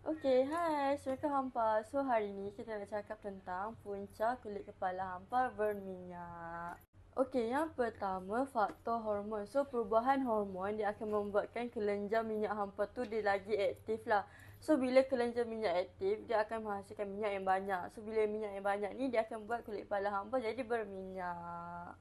Okay, hai. Assalamualaikum hampa. So, hari ni kita nak cakap tentang punca kulit kepala hampa berminyak. Okey, yang pertama faktor hormon. So, perubahan hormon dia akan membuatkan kelenjar minyak hampa tu dia lagi aktif lah. So, bila kelenjar minyak aktif, dia akan menghasilkan minyak yang banyak. So, bila minyak yang banyak ni, dia akan buat kulit kepala hampa jadi berminyak.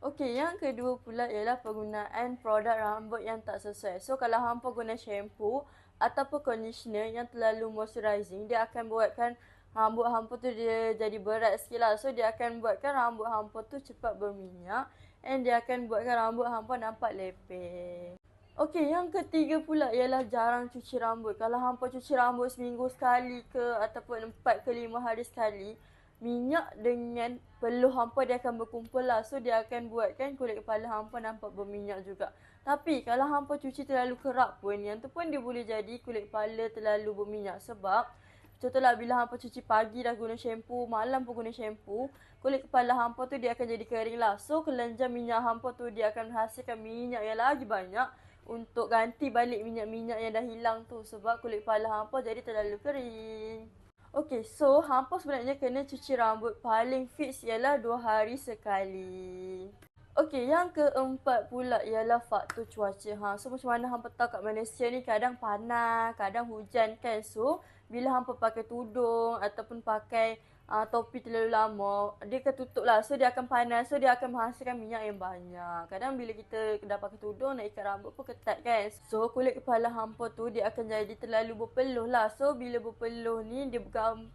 Okey, yang kedua pula ialah penggunaan produk rambut yang tak sesuai. So, kalau hampa guna shampoo ataupun conditioner yang terlalu moisturizing, dia akan buatkan rambut hampa tu dia jadi berat sikit lah. So, dia akan buatkan rambut hampa tu cepat berminyak and dia akan buatkan rambut hampa nampak lepeh. Okey, yang ketiga pula ialah jarang cuci rambut. Kalau hampa cuci rambut seminggu sekali ke ataupun 4 ke 5 hari sekali, minyak dengan peluh hampa dia akan berkumpul lah. So, dia akan buatkan kulit kepala hampa nampak berminyak juga. Tapi, kalau hampa cuci terlalu kerap pun, yang tu pun dia boleh jadi kulit kepala terlalu berminyak. Sebab, contohlah bila hampa cuci pagi dah guna shampoo, malam pun guna shampoo, kulit kepala hampa tu dia akan jadi kering lah. So, kelenjar minyak hampa tu dia akan menghasilkan minyak yang lagi banyak untuk ganti balik minyak-minyak yang dah hilang tu. Sebab kulit kepala hampa jadi terlalu kering. Okey, so hampa sebenarnya kena cuci rambut paling fix ialah 2 hari sekali. Okey, yang keempat pula ialah faktor cuaca. So macam mana hampa tahu kat Malaysia ni kadang panas, kadang hujan kan. So, bila hampa pakai tudung ataupun pakai topi terlalu lama, dia akan tutup lah. So, dia akan panas. So, dia akan menghasilkan minyak yang banyak. Kadang bila kita dah pakai tudung, nak ikat rambut pun ketat kan. So, kulit kepala hampa tu dia akan jadi terlalu berpeluh lah. So, bila berpeluh ni, dia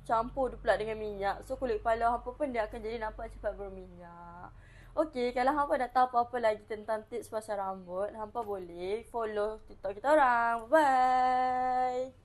campur pula dengan minyak. So, kulit kepala hampa pun dia akan jadi nampak cepat berminyak. Okey, kalau hampa nak tahu apa-apa lagi tentang tips pasal rambut, hampa boleh follow TikTok kita orang. Bye!